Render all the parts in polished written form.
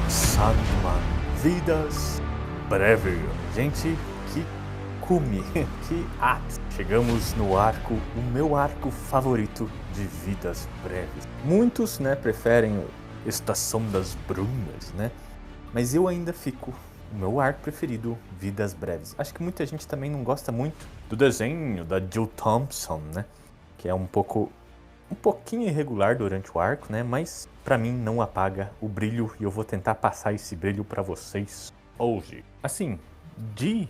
Sandman, vidas breves. Gente, que cume, que ápice. Chegamos no arco, o meu arco favorito de Vidas Breves. Muitos, preferem Estação das Brumas, Mas eu ainda fico o meu arco preferido, Vidas Breves. Acho que muita gente também não gosta muito do desenho da Jill Thompson, Que é um pouquinho irregular durante o arco, Mas pra mim não apaga o brilho e eu vou tentar passar esse brilho pra vocês hoje. Assim, de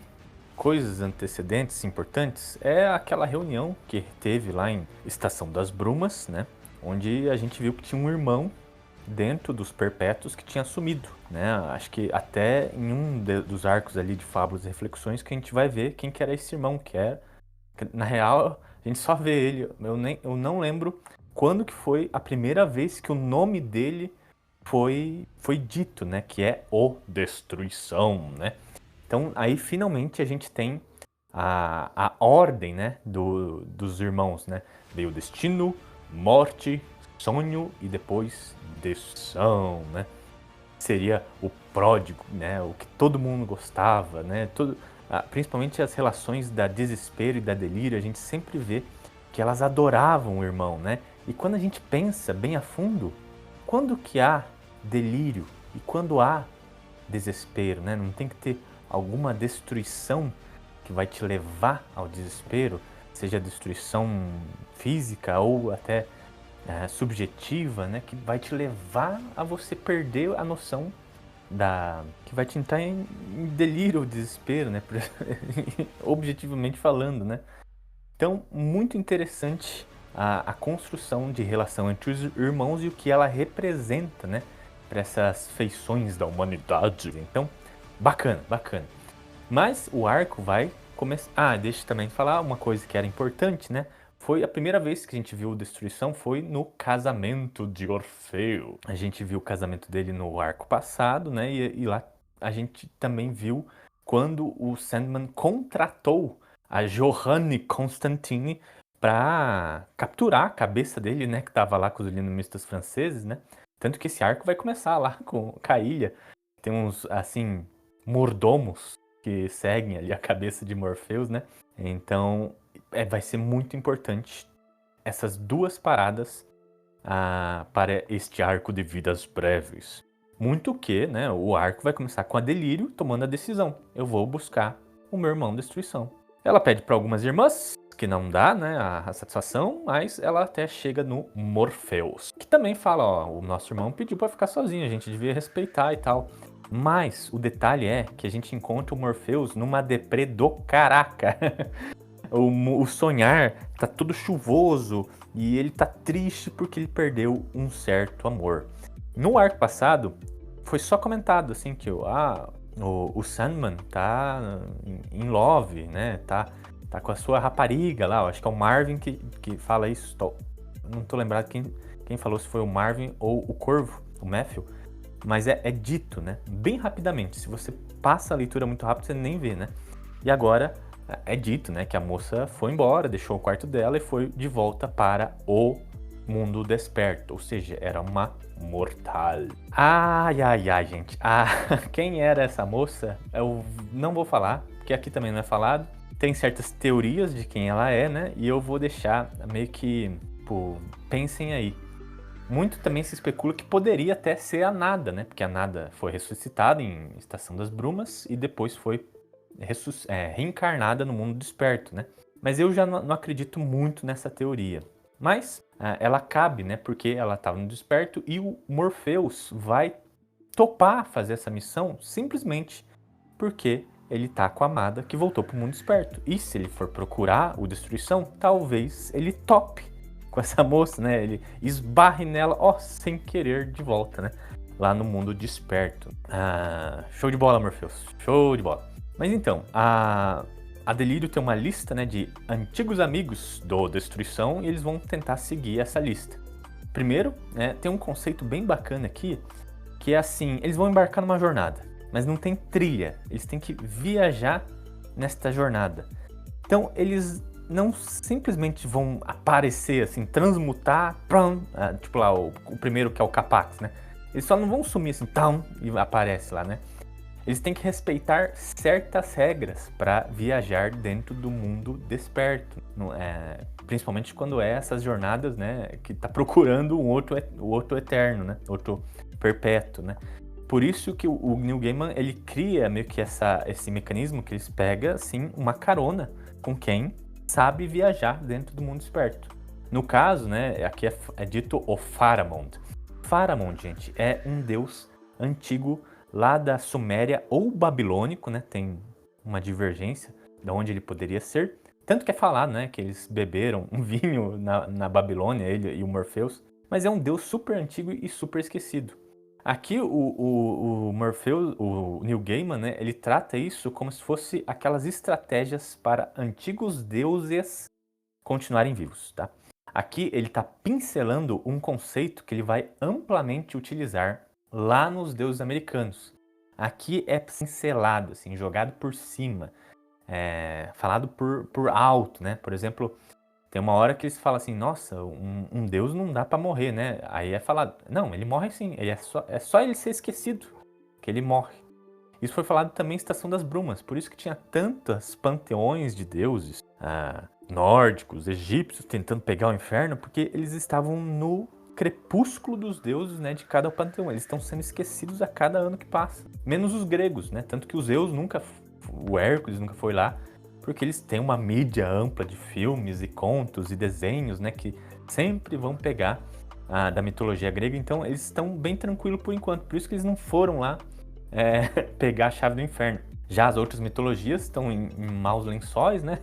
coisas antecedentes importantes é aquela reunião que teve lá em Estação das Brumas, Onde a gente viu que tinha um irmão dentro dos Perpétuos que tinha sumido, Acho que até em um dos arcos ali de Fábulas e Reflexões que a gente vai ver quem que era esse irmão, na real, a gente só vê ele. Eu não lembro quando que foi a primeira vez que o nome dele foi dito, Que é o Destruição, Então, aí finalmente a gente tem a ordem, dos irmãos, Veio Destino, Morte, Sonho e depois Destruição, Seria o pródigo, O que todo mundo gostava, principalmente as relações da Desespero e da Delírio, a gente sempre vê que elas adoravam o irmão, E quando a gente pensa bem a fundo, quando que há delírio e quando há desespero, Não tem que ter alguma destruição que vai te levar ao desespero, seja destruição física ou até subjetiva, que vai te levar a você perder a noção que vai te entrar em delírio ou desespero, objetivamente falando, Então, muito interessante a construção de relação entre os irmãos e o que ela representa, para essas feições da humanidade. Então, bacana. Mas o arco vai começar... deixa eu também falar uma coisa que era importante, Foi a primeira vez que a gente viu Destruição foi no casamento de Orfeu. A gente viu o casamento dele no arco passado, E lá a gente também viu quando o Sandman contratou a Johanne Constantine para capturar a cabeça dele, que estava lá com os illuministas franceses, Tanto que esse arco vai começar lá com a ilha. Tem uns, assim, mordomos que seguem ali a cabeça de Morpheus, Então, vai ser muito importante essas duas paradas para este arco de Vidas Breves. Muito que, o arco vai começar com a Delírio tomando a decisão. Eu vou buscar o meu irmão Destruição. Ela pede para algumas irmãs, que não dá, a satisfação, mas ela até chega no Morpheus, que também fala, o nosso irmão pediu para ficar sozinho, a gente devia respeitar e tal. Mas o detalhe é que a gente encontra o Morpheus numa deprê do caraca. O sonhar tá tudo chuvoso e ele tá triste porque ele perdeu um certo amor. No arco passado, foi só comentado assim que o Sandman tá in love, Tá com a sua rapariga lá, acho que é o Marvin que fala isso. Não tô lembrado quem falou, se foi o Marvin ou o Corvo, o Matthew. Mas é dito, bem rapidamente. Se você passa a leitura muito rápido, você nem vê, E agora é dito, que a moça foi embora, deixou o quarto dela e foi de volta para o mundo desperto. Ou seja, era uma mortal. Ai, gente. Quem era essa moça? Eu não vou falar, porque aqui também não é falado. Tem certas teorias de quem ela é, E eu vou deixar meio que, pensem aí. Muito também se especula que poderia até ser a Nada, Porque a Nada foi ressuscitada em Estação das Brumas e depois foi reencarnada no mundo desperto, Mas eu já não acredito muito nessa teoria. Mas ela cabe, Porque ela estava no desperto e o Morpheus vai topar fazer essa missão simplesmente porque ele tá com a amada que voltou pro mundo desperto. E se ele for procurar o Destruição, talvez ele tope com essa moça, Ele esbarre nela, sem querer, de volta, Lá no mundo desperto. Show de bola, Morpheus. Show de bola. Mas então, a Delírio tem uma lista, de antigos amigos do Destruição e eles vão tentar seguir essa lista. Primeiro, tem um conceito bem bacana aqui, que é assim, eles vão embarcar numa jornada, mas não tem trilha, eles têm que viajar nesta jornada. Então, eles não simplesmente vão aparecer, assim, transmutar, prum, tipo lá, o primeiro que é o Capax, né? Eles só não vão sumir assim, tão, e aparece lá, né? Eles têm que respeitar certas regras para viajar dentro do mundo desperto, principalmente quando é essas jornadas, né, que está procurando o outro eterno, né, outro perpétuo, né. Por isso que o Neil Gaiman ele cria meio que esse mecanismo que eles pegam assim uma carona com quem sabe viajar dentro do mundo desperto. No caso, né, aqui é dito o Faramond. Faramond, gente, é um deus antigo lá da Suméria ou babilônico, né? Tem uma divergência de onde ele poderia ser. Tanto que é falado, né, que eles beberam um vinho na Babilônia, ele e o Morpheus. Mas é um deus super antigo e super esquecido. Aqui o Morpheus, o Neil Gaiman, né, ele trata isso como se fosse aquelas estratégias para antigos deuses continuarem vivos, tá? Aqui ele está pincelando um conceito que ele vai amplamente utilizar lá nos deuses americanos. Aqui é pincelado, assim, jogado por cima, falado por alto, né? Por exemplo, tem uma hora que eles falam assim, nossa, um deus não dá para morrer, né? Aí é falado, não, ele morre sim, é só ele ser esquecido que ele morre. Isso foi falado também em Estação das Brumas, por isso que tinha tantos panteões de deuses nórdicos, egípcios, tentando pegar o inferno, porque eles estavam no crepúsculo dos deuses, né, de cada panteão. Eles estão sendo esquecidos a cada ano que passa. Menos os gregos, né? Tanto que os Zeus nunca, o Hércules nunca foi lá, porque eles têm uma mídia ampla de filmes e contos e desenhos, né, que sempre vão pegar da mitologia grega. Então eles estão bem tranquilos por enquanto. Por isso que eles não foram lá pegar a chave do inferno. Já as outras mitologias estão em maus lençóis, né?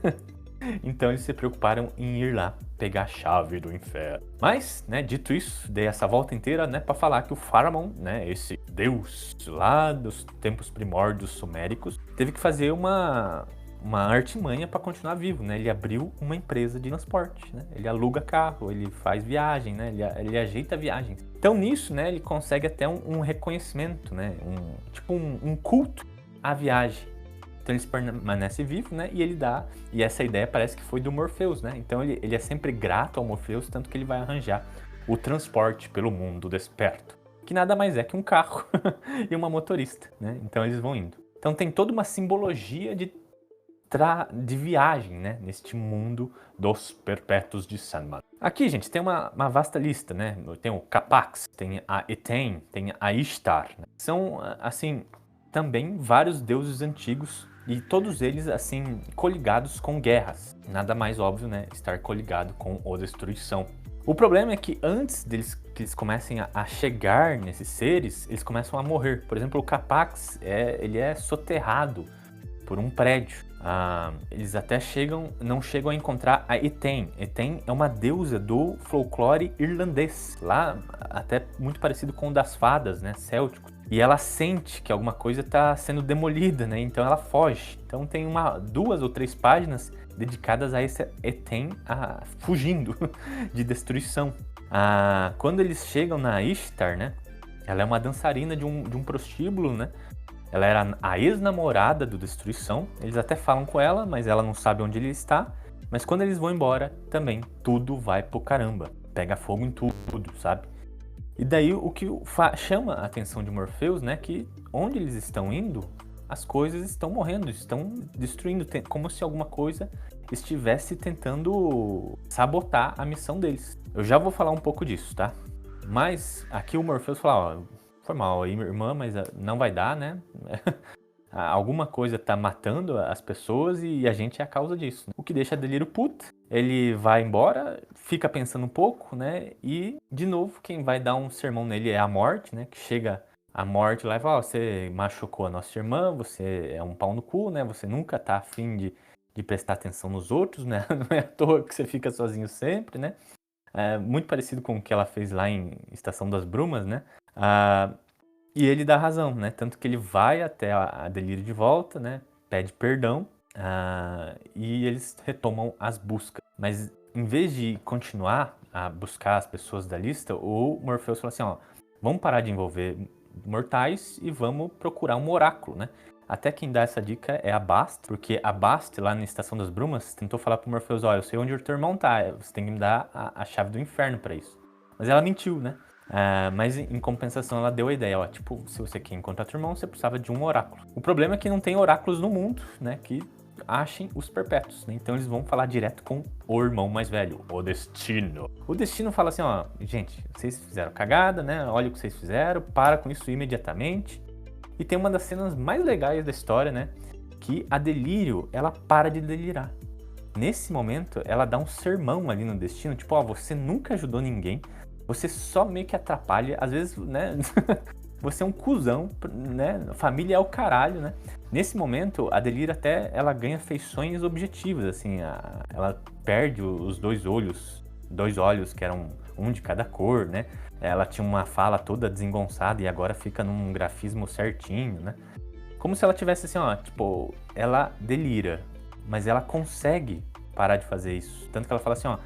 Então eles se preocuparam em ir lá pegar a chave do inferno. Mas, né, dito isso, dei essa volta inteira, né, para falar que o Faramon, né, esse deus lá dos tempos primórdios suméricos, teve que fazer uma artimanha para continuar vivo, né? Ele abriu uma empresa de transporte, né? Ele aluga carro, ele faz viagem, né? Ele ajeita viagens. Então nisso, né, ele consegue até um reconhecimento, né? Um culto à viagem. Então ele permanece vivo, né? E essa ideia parece que foi do Morpheus, né? Então ele é sempre grato ao Morpheus, tanto que ele vai arranjar o transporte pelo mundo desperto, que nada mais é que um carro e uma motorista, né? Então eles vão indo. Então tem toda uma simbologia de viagem, né, neste mundo dos perpétuos de Sandman. Aqui, gente, tem uma vasta lista, né? Tem o Capax, tem a Etain, tem a Ishtar. Né? São, assim, também vários deuses antigos e todos eles, assim, coligados com guerras. Nada mais óbvio, né, estar coligado com a destruição. O problema é que antes que eles comecem a chegar nesses seres, eles começam a morrer. Por exemplo, o Capax, ele é soterrado por um prédio. Eles até não chegam a encontrar a Etain. Etain é uma deusa do folclore irlandês, lá até muito parecido com o das fadas, né, céltico. E ela sente que alguma coisa está sendo demolida, né, então ela foge. Então tem 2 ou 3 páginas dedicadas a esse Etain fugindo de destruição. Quando eles chegam na Ishtar, né, ela é uma dançarina de um prostíbulo, né. Ela era a ex-namorada do Destruição. Eles até falam com ela, mas ela não sabe onde ele está. Mas quando eles vão embora, também tudo vai pro caramba. Pega fogo em tudo, sabe? E daí o que chama a atenção de Morpheus, né? Que onde eles estão indo, as coisas estão morrendo, estão destruindo. Como se alguma coisa estivesse tentando sabotar a missão deles. Eu já vou falar um pouco disso, tá? Mas aqui o Morpheus fala, ó... Foi mal aí, minha irmã, mas não vai dar, né? Alguma coisa tá matando as pessoas e a gente é a causa disso. Né? O que deixa Delírio puto. Ele vai embora, fica pensando um pouco, né? E, de novo, quem vai dar um sermão nele é a morte, né? Que chega a morte lá e fala, você machucou a nossa irmã, você é um pau no cu, né? Você nunca tá afim de prestar atenção nos outros, né? Não é à toa que você fica sozinho sempre, né? Muito parecido com o que ela fez lá em Estação das Brumas, né? E ele dá razão, né? Tanto que ele vai até a Delírio de volta, né? Pede perdão e eles retomam as buscas. Mas em vez de continuar a buscar as pessoas da lista, o Morpheus fala assim, ó, vamos parar de envolver mortais e vamos procurar um oráculo, né? Até quem dá essa dica é a Bast, porque a Bast, lá na Estação das Brumas, tentou falar pro Morpheus, ó, eu sei onde o teu irmão tá, você tem que me dar a chave do inferno pra isso. Mas ela mentiu, né? Mas em compensação ela deu a ideia, ó, tipo, se você quer encontrar teu irmão, você precisava de um oráculo. O problema é que não tem oráculos no mundo, né, que achem os perpétuos, né? Então eles vão falar direto com o irmão mais velho, o Destino. O Destino fala assim, ó, gente, vocês fizeram cagada, né? Olha o que vocês fizeram, para com isso imediatamente. E tem uma das cenas mais legais da história, né? Que a Delírio, ela para de delirar. Nesse momento, ela dá um sermão ali no Destino, tipo, ó, você nunca ajudou ninguém, você só meio que atrapalha, às vezes, né? Você é um cuzão, né? Família é o caralho, né? Nesse momento, a Delírio até, ela ganha feições objetivas, assim, ela perde os dois olhos que eram um de cada cor, né? Ela tinha uma fala toda desengonçada e agora fica num grafismo certinho, né? Como se ela tivesse assim, ó, tipo, ela delira, mas ela consegue parar de fazer isso. Tanto que ela fala assim, ó,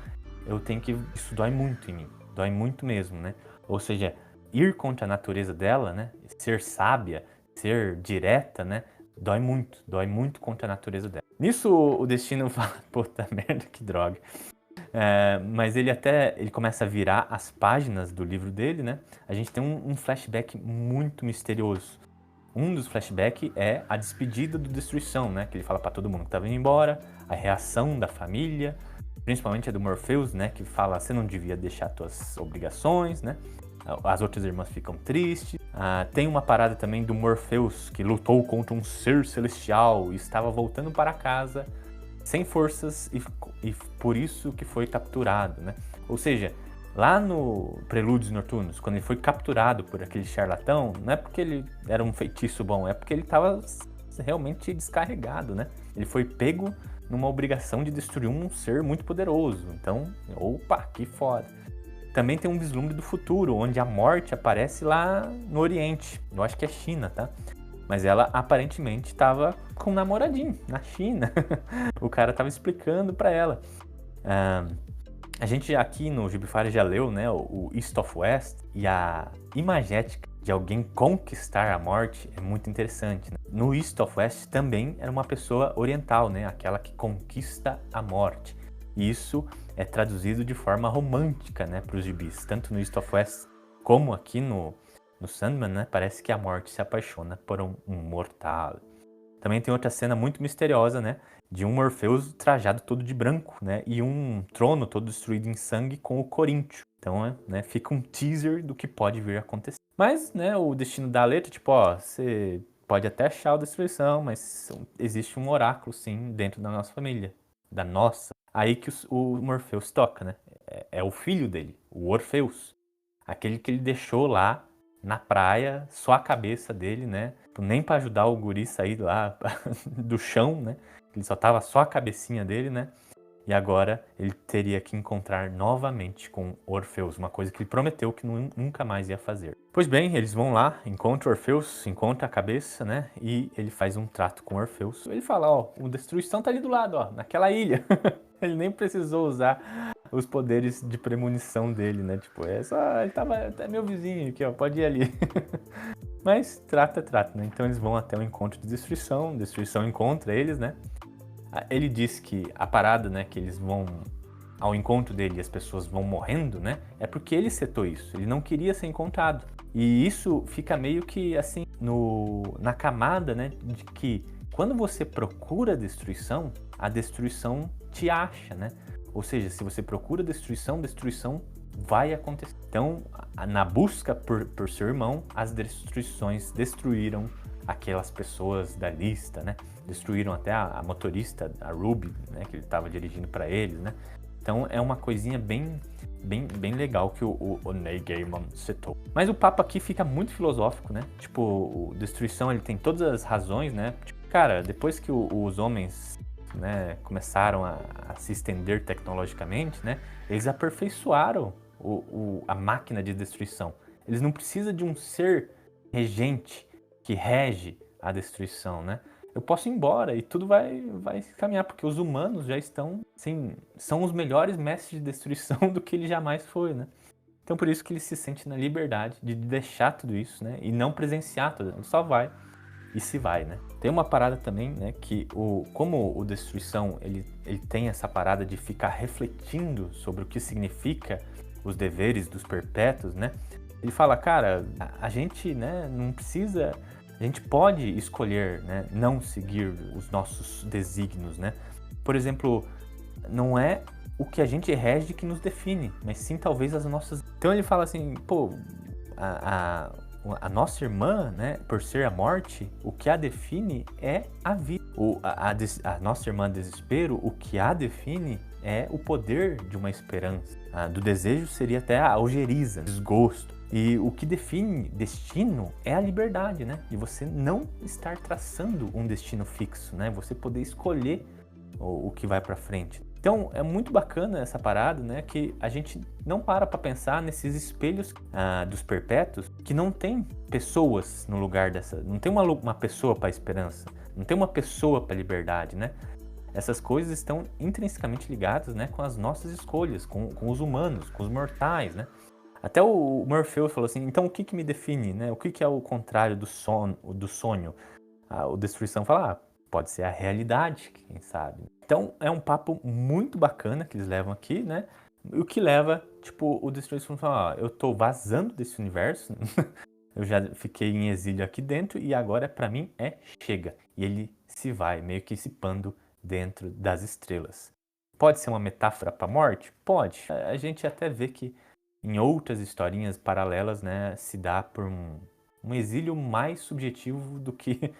isso dói muito em mim, dói muito mesmo, né? Ou seja, ir contra a natureza dela, né? Ser sábia, ser direta, né? Dói muito contra a natureza dela. Nisso o Destino fala, puta merda, que droga. Mas ele começa a virar as páginas do livro dele, né? A gente tem um flashback muito misterioso. Um dos flashbacks é a despedida do Destruição, né? Que ele fala pra todo mundo que tava indo embora, a reação da família, principalmente a do Morpheus, né? Que fala, você não devia deixar tuas obrigações, né? As outras irmãs ficam tristes. Tem uma parada também do Morpheus, que lutou contra um ser celestial e estava voltando para casa sem forças e por isso que foi capturado, né? Ou seja, lá no Prelúdios Noturnos, quando ele foi capturado por aquele charlatão, não é porque ele era um feitiço bom, é porque ele estava realmente descarregado, né? Ele foi pego numa obrigação de destruir um ser muito poderoso. Então, opa, que foda. Também tem um vislumbre do futuro, onde a morte aparece lá no Oriente. Eu acho que é China, tá? Mas ela aparentemente estava com um namoradinho na China. O cara estava explicando para ela. A gente aqui no Gibifari já leu, né, o East of West, e a imagética de alguém conquistar a morte é muito interessante, né? No East of West também era uma pessoa oriental, né, aquela que conquista a morte. E isso é traduzido de forma romântica, né, para os gibis. Tanto no East of West como aqui no Sandman, né, parece que a morte se apaixona por um mortal. Também tem outra cena muito misteriosa, né, de um Morpheus trajado todo de branco, né, e um trono todo destruído em sangue com o Coríntio. Então, né, fica um teaser do que pode vir a acontecer. Mas, né, o destino da letra, tipo, ó, você pode até achar a destruição, mas existe um oráculo, sim, dentro da nossa família. Da nossa. Aí que o Morpheus toca, né? É o filho dele, o Orfeus. Aquele que ele deixou lá na praia, só a cabeça dele, né? Nem para ajudar o guri sair lá do chão, né? Ele só tava só a cabecinha dele, né? E agora ele teria que encontrar novamente com Orfeus, uma coisa que ele prometeu que nunca mais ia fazer. Pois bem, eles vão lá, encontram Orfeus, encontra a cabeça, né? E ele faz um trato com Orfeus. Ele fala, ó, o Destruição tá ali do lado, ó, naquela ilha. Ele nem precisou usar os poderes de premonição dele, né? Tipo, ele tava até meu vizinho aqui, ó, pode ir ali. Mas trata, né? Então eles vão até o encontro de Destruição encontra eles, né? Ele diz que a parada, né, que eles vão ao encontro dele e as pessoas vão morrendo, né, é porque ele setou isso, ele não queria ser encontrado. E isso fica meio que assim, na camada, né, de que quando você procura a destruição te acha, né? Ou seja, se você procura destruição vai acontecer. Então, na busca por seu irmão, as destruições destruíram aquelas pessoas da lista, né? Destruíram até a motorista, a Ruby, né? Que ele estava dirigindo para eles, né? Então é uma coisinha bem legal que o Neil Gaiman setou. Mas o papo aqui fica muito filosófico, né? Tipo, o Destruição, ele tem todas as razões, né? Tipo, cara, depois que os homens, né, começaram a se estender tecnologicamente, né? Eles aperfeiçoaram a máquina de destruição. Eles não precisam de um ser regente que rege a destruição, né? Eu posso ir embora e tudo vai caminhar, porque os humanos já estão, assim, são os melhores mestres de destruição do que ele jamais foi, né? Então por isso que ele se sente na liberdade de deixar tudo isso, né? E não presenciar tudo, ele só vai e se vai, né? Tem uma parada também, né, que como o Destruição, ele tem essa parada de ficar refletindo sobre o que significa os deveres dos perpétuos, né? Ele fala, cara, a gente, né, não precisa, a gente pode escolher, né, não seguir os nossos desígnios, né? Por exemplo, não é o que a gente rege que nos define, mas sim talvez as nossas... Então ele fala assim, pô, a nossa irmã, né, por ser a morte, o que a define é a vida. A nossa irmã desespero, o que a define é o poder de uma esperança. Do desejo seria até a algeriza, desgosto. E o que define destino é a liberdade, né? De você não estar traçando um destino fixo, né? Você poder escolher o que vai para frente. Então é muito bacana essa parada, né, que a gente não para pensar nesses espelhos dos perpétuos, que não tem pessoas no lugar dessa, não tem uma pessoa para a esperança, não tem uma pessoa para a liberdade, né? Essas coisas estão intrinsecamente ligadas, né, com as nossas escolhas, com os humanos, com os mortais, né? Até o Morpheus falou assim, então o que me define, né? O que é o contrário do sonho? O Destruição fala, pode ser a realidade, quem sabe. Então é um papo muito bacana que eles levam aqui, né? O que leva, tipo, o Destruição fala, eu tô vazando desse universo, eu já fiquei em exílio aqui dentro e agora pra mim chega. E ele se vai, meio que dissipando dentro das estrelas. Pode ser uma metáfora pra morte? Pode. A gente até vê que em outras historinhas paralelas, né, se dá por um exílio mais subjetivo do que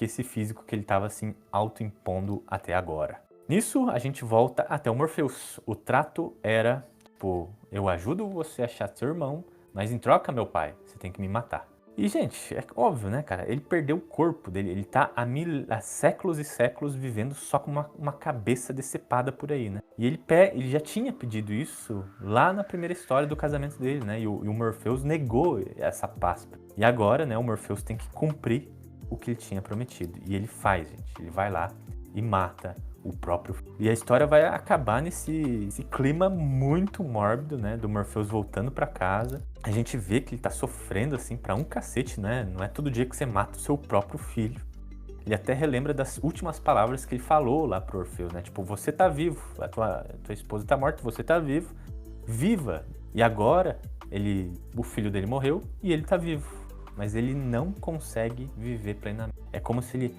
esse físico que ele estava assim autoimpondo até agora. Nisso a gente volta até o Morpheus. O trato era, tipo, eu ajudo você a achar seu irmão, mas em troca, meu pai, você tem que me matar. E, gente, é óbvio, né, cara? Ele perdeu o corpo dele, ele tá há séculos e séculos vivendo só com uma cabeça decepada por aí, né? E ele já tinha pedido isso lá na primeira história do casamento dele, né? E o Morpheus negou essa paz. E agora, né, o Morpheus tem que cumprir o que ele tinha prometido. E ele faz, gente. Ele vai lá e mata o próprio filho. E a história vai acabar nesse clima muito mórbido, né? Do Morpheus voltando pra casa. A gente vê que ele tá sofrendo, assim, pra um cacete, né? Não é todo dia que você mata o seu próprio filho. Ele até relembra das últimas palavras que ele falou lá pro Orfeu, né? Tipo, você tá vivo, a tua esposa tá morta, você tá vivo. Viva! E agora, o filho dele morreu e ele tá vivo. Mas ele não consegue viver plenamente. É como se ele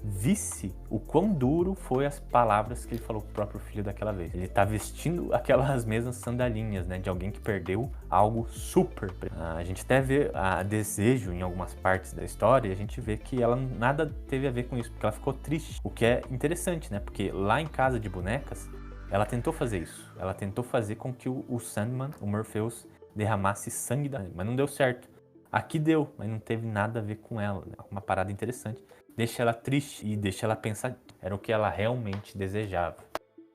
visse o quão duro foi as palavras que ele falou pro próprio filho daquela vez. Ele tá vestindo aquelas mesmas sandalinhas, né, de alguém que perdeu algo super. A gente até vê a Desejo em algumas partes da história e a gente vê que ela nada teve a ver com isso, porque ela ficou triste. O que é interessante, né, porque lá em Casa de Bonecas, ela tentou fazer isso. Ela tentou fazer com que o Sandman, o Morpheus, derramasse sangue mas não deu certo. Aqui deu, mas não teve nada a ver com ela, né? Uma parada interessante. Deixa ela triste e deixa ela pensar. Era o que ela realmente desejava.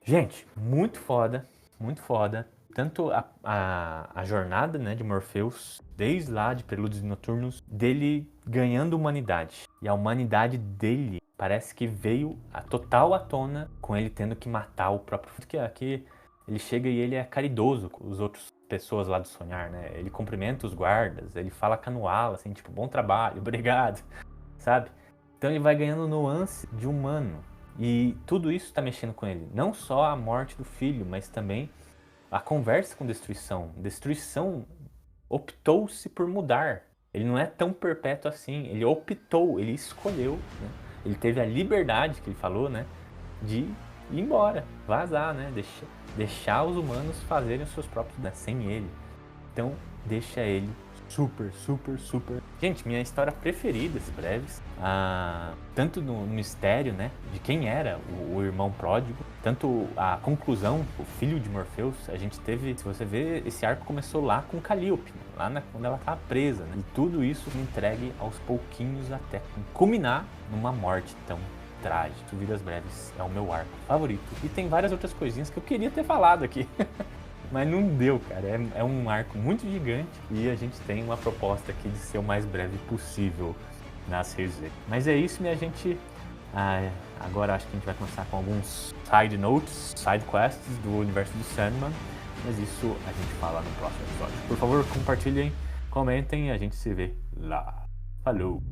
Gente, muito foda, muito foda. Tanto a jornada, né, de Morpheus, desde lá de Prelúdios Noturnos, dele ganhando humanidade. E a humanidade dele parece que veio total à tona com ele tendo que matar o próprio filho. Que aqui ele chega e ele é caridoso com os outros pessoas lá do Sonhar, né? Ele cumprimenta os guardas, ele fala canuala, assim, tipo, bom trabalho, obrigado, sabe? Então ele vai ganhando nuance de humano. E tudo isso está mexendo com ele. Não só a morte do filho, mas também a conversa com Destruição. Destruição optou-se por mudar. Ele não é tão perpétuo assim. Ele optou, ele escolheu, né? Ele teve a liberdade, que ele falou, né, de ir embora, vazar, né? Deixar os humanos fazerem os seus próprios, né, sem ele. Então, deixa ele super. Gente, minha história preferida, esses breves, tanto no mistério, né, de quem era o irmão pródigo, tanto a conclusão, o filho de Morpheus, a gente teve, se você ver, esse arco começou lá com Calliope, né, quando ela estava presa, né, e tudo isso me entregue aos pouquinhos até culminar numa morte tão trágica. Vidas Breves é o meu arco favorito. E tem várias outras coisinhas que eu queria ter falado aqui. Mas não deu, cara. É um arco muito gigante e a gente tem uma proposta aqui de ser o mais breve possível nas resenhas. Mas é isso, minha gente. Agora acho que a gente vai começar com alguns side notes, side quests do universo do Sandman. Mas isso a gente fala no próximo episódio. Por favor, compartilhem, comentem e a gente se vê lá. Falou!